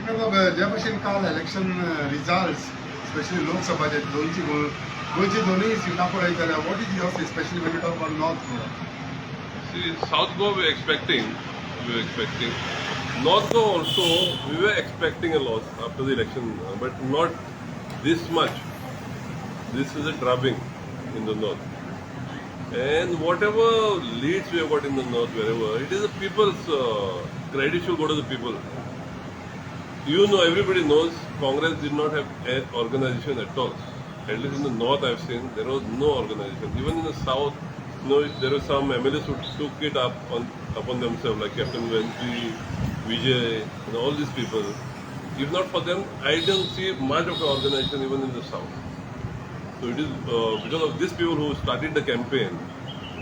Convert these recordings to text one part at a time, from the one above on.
ज्यापासून काल election results specially लोकसभाचे गोंयची दोनूय सिटां पळयत जाल्यार what is your specially when you talk about north Goa? See, South Goa we were expecting. North Goa also, we were expecting a loss after the election, but not this much. This is a drubbing in the north. And whatever leads we have got in the north, wherever, it is the people's credit should go to the people. You know, everybody knows Congress did not have an organization at all. At least in the north I've seen, there was no organization. Even in the south, you know, there were some MLAs who took it upon themselves, like Captain Venzi, Vijay, and all these people. If not for them, I don't see much of an organization even in the south. So it is because of these people who started the campaign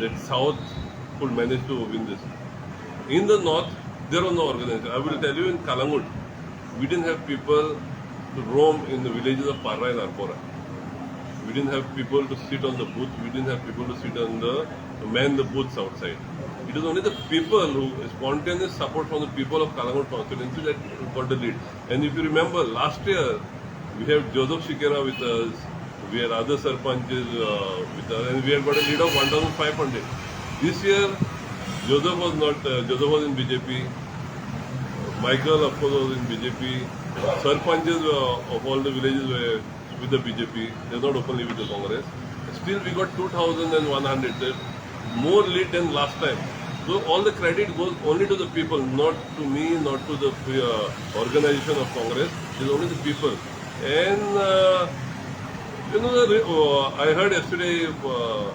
that South could manage to win this. In the north, there was no organization. I will tell you, in Kalangud, we didn't have people to roam in the villages of Parra and Arpora. We didn't have people to sit on the booth. We didn't have people to sit on the man the booths outside. It is only the people who spontaneous support from the people of Kalangud constituency that got the lead. And if you remember, last year we have Joseph Shikera with us. We had other sarpanches with us, and we had got a lead of 1,500. This year, Joseph was not. Joseph was in BJP. Michael, of course, was in BJP. Sarpanches of all the villages were with the BJP. They're not openly with the Congress. Still, we got 2,100. More lead than last time. So all the credit goes only to the people, not to me, not to the organization of Congress. It is only the people. And you know, I heard yesterday the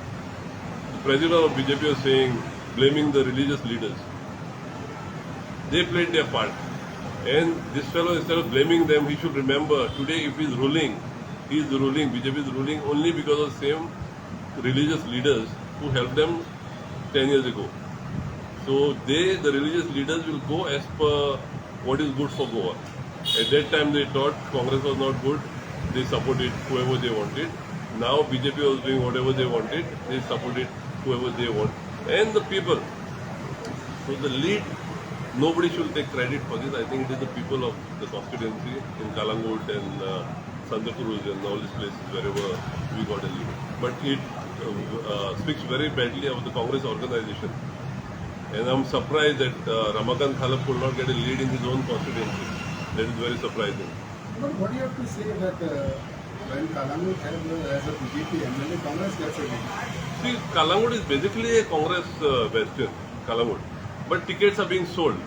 president of BJP was saying, blaming the religious leaders. They played their part. And this fellow, instead of blaming them, he should remember, today if he is ruling, BJP is ruling only because of the same religious leaders who helped them 10 years ago. So the religious leaders will go as per what is good for Goa. At that time they thought Congress was not good, they supported whoever they wanted. Now BJP was doing whatever they wanted, they supported whoever they want. And the people. So the lead, nobody should take credit for this. I think it is the people of the constituency in Kalangud and Santa Cruz and all these places wherever we got a lead. But it speaks very badly of the Congress organization. And I'm surprised that Ramakant Khalap could not get a lead in his own constituency. That is very surprising. But what do you have to say that when Kalangud has a BJP MLA, Congress gets a lead? See, Kalangud is basically a Congress bastion, Kalangud. But tickets are being sold.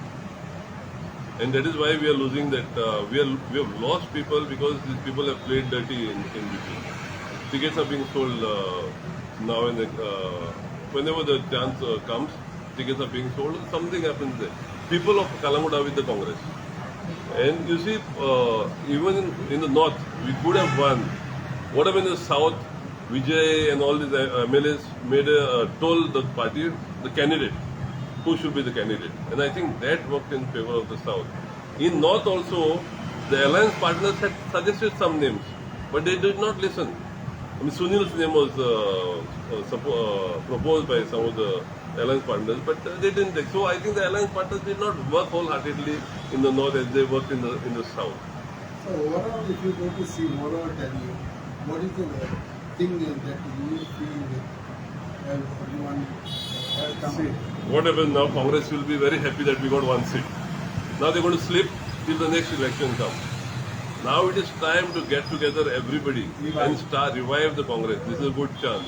And that is why we are losing that. We have lost people because these people have played dirty in between. Tickets are being sold now and whenever the chance comes, tickets are being sold, something happens there. People of Kalangud are with the Congress. And you see, even in the north, we could have won. What happened in the south, Vijay and all these MLAs told the party, the candidate, who should be the candidate. And I think that worked in favor of the south. In north also, the alliance partners had suggested some names, but they did not listen. I mean, Sunil's name was proposed by some of the alliance partners, but they didn't take. So I think the alliance partners did not work wholeheartedly in the north as they worked in the south. So overall, if you go to see overall tell you, what is the thing that you feel that everyone has come? See, what happens now, Congress will be very happy that we got one seat. Now they're going to sleep till the next election comes. Now it is time to get together everybody and revive the Congress. This is a good chance.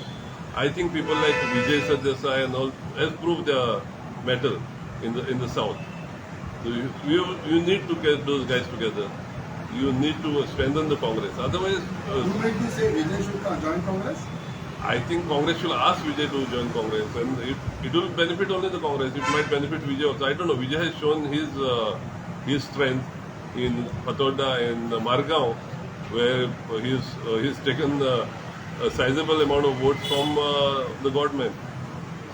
I think people like Vijay Sardesai and all have proved their mettle in the south. So you need to get those guys together. You need to strengthen the Congress. Otherwise, you might be say Vijay should join Congress? I think Congress should ask Vijay to join Congress, and it will benefit only the Congress. It might benefit Vijay also. I don't know. Vijay has shown his strength in Patoda and Margaon, where he's taken a sizable amount of votes from the government.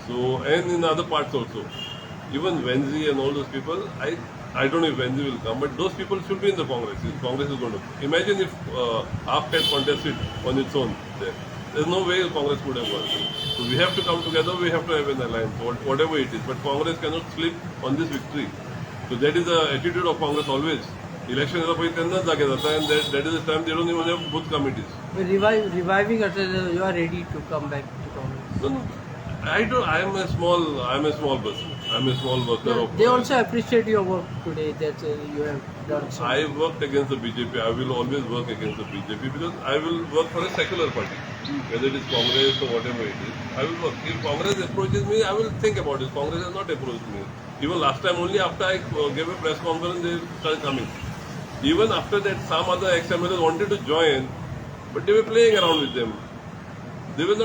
So, and in other parts also. Even Venzi and all those people, I don't know if Venzi will come, but those people should be in the Congress. If Congress is going to. Imagine if AAP had contested on its own there. There's no way Congress could have won. So we have to come together, we have to have an alliance, whatever it is. But Congress cannot sleep on this victory. So that is the attitude of Congress always. Election is a तेन्नाच जागे जाता, and that is the time they don't even have booth committees. Reviving after you are ready to come back to Congress. No, no, I don't. I am a small person. I'm a small worker of. They also appreciate your work today that you have done so. I worked against the BJP. I will always work against the BJP because I will work for a secular party, whether it is Congress or whatever it is. I will work. If Congress approaches me, I will think about it. Congress has not approached me. Even last time, only after I gave a press conference, they started coming. Even after that, some other ex-MLAs wanted to join, but they were playing around with them. They were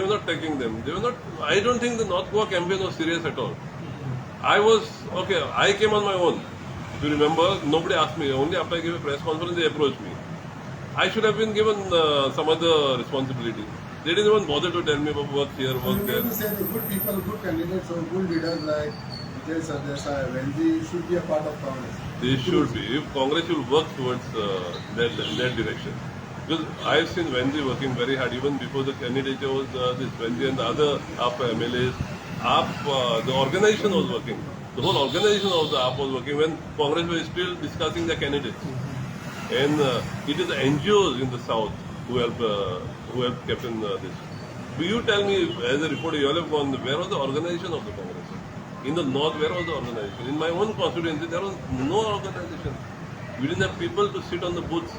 not taking them. They were not. I don't think the North Goa campaign was serious at all. I was okay. I came on my own. If you remember, nobody asked me. Only after I gave a press conference, they approached me. I should have been given some other responsibility. They didn't even bother to tell me about work here, So work you there. mean to say the good people, good candidates, or good leaders like Vijay Sardesai, Wendy should be a part of Congress. They should be. If Congress will work towards that direction. Because I've seen Wendy working very hard even before the candidature was this Wendy and the other AAP MLAs. AAP, the organization was working. The whole organization of the AAP was working when Congress was still discussing the candidates. And it is the NGOs in the south who helped captain this. But you tell me, as a reporter, you all have gone, where was the organization of the Congress? In the north, where was the organization? In my own constituency, there was no organization. We didn't have people to sit on the booths.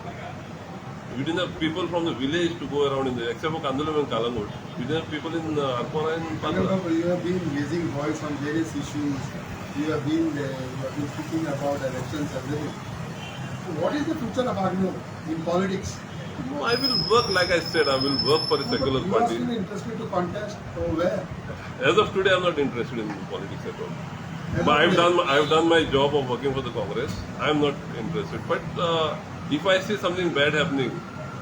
We didn't have people from the village to go around in the, except for Kandalam and Kalangut. We didn't have people in Arpora and Pandra. You have been raising voice on various issues. You have been speaking about elections, everything. So what is the future of Agnew in politics? No, I will work, like I said, I will work for a secular You are party. still interested to contest or where? As of today, I'm not interested in politics at all. As But of I've done my job of working for the Congress. I'm not interested. But if I see something bad happening,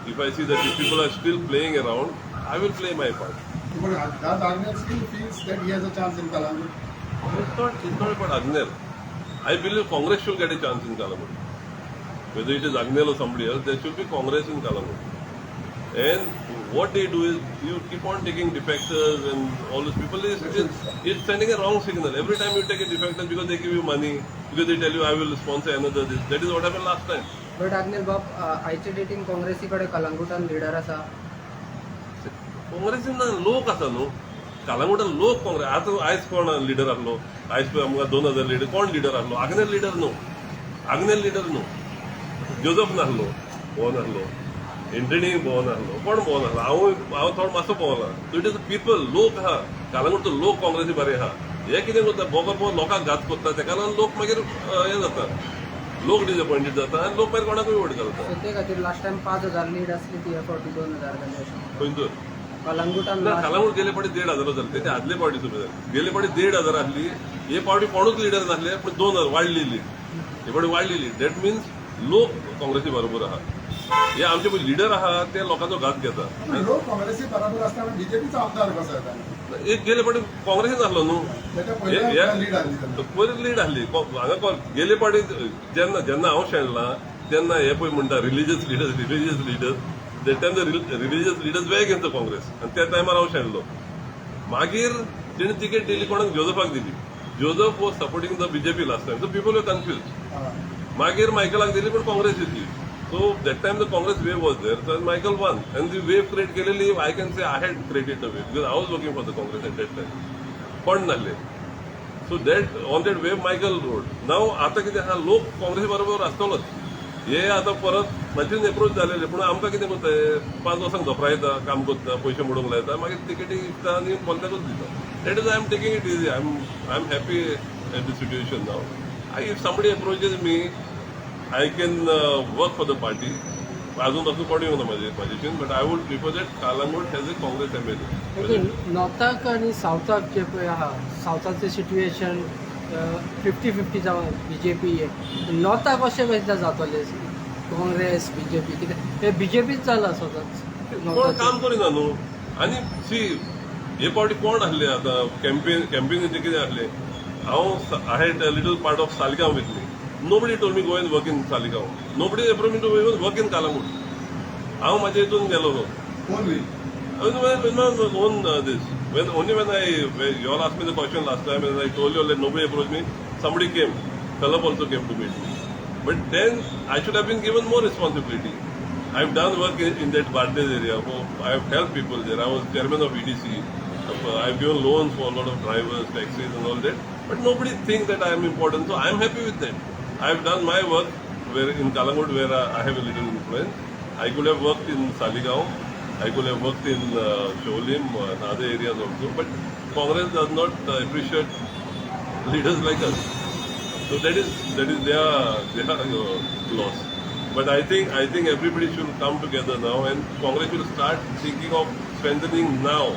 if I see that if people are still playing around, I will play my part. But does Agnew still feels that he has a chance in Kalangut? It's not about Agner. I believe Congress should get a chance in Kalangut. Whether it is Agner or somebody else, there should be Congress in Kalangut. And what they do is, you keep on taking defectors and all those people, it's sending a wrong signal. Every time you take a defector because they give you money, because they tell you I will sponsor another this. That is what happened last time. But Agnel Bab, आयच्या डेटीन काँग्रेसीकडे कलंगुटान leader आसा. काँग्रेसीन लोक आसा न्हू. कालांगुटान लोक काँग्रेस. आतां आयज कोण लिडर आसलो? आयज पळय आमकां 2000 लिडर. कोण लिडर आसलो? आग्नेल लिडर न्हू. आग्नेल लिडर न्हू. जोजफ नासलो. भोवन आसलो. एंटनी भोवन आसलो. कोण भोवन आसलो? हांव थोडो मातसो भोवला. सो इट इज पीपल, लोक आहा. कालांगुटचो लोक काँग्रेसी बरे आहा. हे कितें करता? बोगोर लोकांक घात करता. तेका लागून लोक मागीर हें जाता. लोक डिसअपॉइंटेड जाता आनी लोक मागीर कोणाकूय वोट घालता. सो ते खातीर लास्ट टायम 5000 लीड आसली ती फावटी 2000 जाली अशें. खंयचो? कलंगुटान ना कालांगूट गेले पावटी 1,500 जाले. ते आदले पावटी सुरू जाले. गेले पावटी 1,500 आसली. हे पावटी कोणूच लिडर नासले, पूण 2,000 वाडली लीड. हे पावटी वाडली लीड. दॅट मिन्स लोक काँग्रेसी बरोबर आहा. हे आमचे पळय लिडर आहा ते लोकांचो घात घेता. लोक काँग्रेसी बरोबर असताना बीजेपीचा आमदार कसो येता? एक गेले पावटी काँग्रेसीन नासलो न्हू. त्याच्या पयलीं लीड आसली तेन्ना. पयलीं लीड आसली. हांगा गेले पावटी जेन्ना हांव शेणला तेन्ना हे पळय म्हणटा religious leaders. That time the religious leaders way against the Congress. आनी त्या टायमार हांव शेणलो. मागीर तेणी तिकेट दिली कोणाक? जोजफाक दिली. Joseph was supporting the BJP last time. So people were confuse. मागीर मायकलाक दिली पण काँग्रेस दिली. So that time the Congress wave was there, so Michael won. And the wave create केलेली, I can say I had created the wave because I was working for the Congress at that time. पण नासले. So that on that wave Michael rode. Now आता कितें हा लोक काँग्रेसी बरोबर आसतलोच. हे आता परत मातशें अप्रोच जालेले पूण आमकां कितें करता 5 वर्सांक धोपरायता, काम करता, पयशे मोडूंक लायता, मागीर तिकेटी विकता आनी कोलत्याकूच दिता. That is I am taking it easy. I am happy at the situation now. If somebody approaches me, I can work for the party. अजून तसं कोणी येवना माझ्याशी, but I would prefer that Kalangut has a Congress MLA. नॉर्थाक आनी सावथाक जे पळय आहा, सावथाचें situation 50-50 जावन BJP नॉर्थाक अशें कशें जातलें काँग्रेस बीजेपी कितें हे बीजेपीच जाला सदांच. कोण काम करिना न्हू. आनी सी हे पावटी कोण आसले आतां कॅम्पेनीचे कितें आसले? I had a little part of Salgaon with me. Nobody told me go and work in Salgaon. Nobody approached me to even work in Kalangut. हांव म्हाज्या हितून गेलो. Only. Only when you all asked me the question last time and I told you that nobody approached me, somebody came. Kalab also came to meet me. But then I should have been given more responsibility. I've done work in that Bardes area. I've helped people there. I was chairman of EDC. I've given loans for a lot of drivers, taxis and all that. But nobody thinks that I am important. So I'm happy with that. I've done my work where in Kalangut where I have a little influence. I could have worked in Saligaon. I could have worked in Sholim and other areas also. But Congress does not appreciate leaders like us. So that is their loss. But I think everybody should come together now, and Congress will start thinking of strengthening now,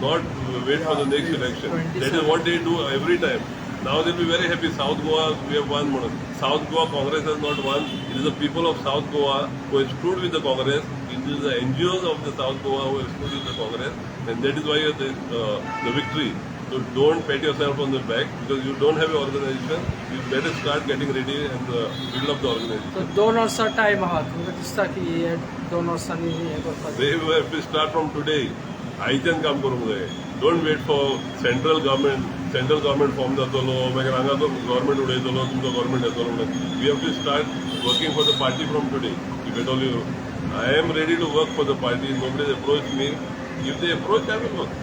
not wait for the next election. That is what they do every time. Now they'll be very happy. South Goa, we have won. South Goa Congress has not won. It is the people of South Goa who have stood with the Congress. It is the NGOs of the South Goa who have stood with the Congress, and that is why you have the victory. So don't pat yourself on the back because you don't have an organization. You better start getting ready and build up the organization. तर 2 वर्सां time आहा तुमकां दिसता की हे 2 वर्सांनी हे करपाक They have to start from today. आयच्यान काम करूंक जाय. Don't wait for central government. Central government form जातलो मागीर हांगा government उडयतलो तुमचो government येतलो. We have to start working for the party from today. If at all I am ready to work for the party. Nobody has approached me. If they approach, I will work.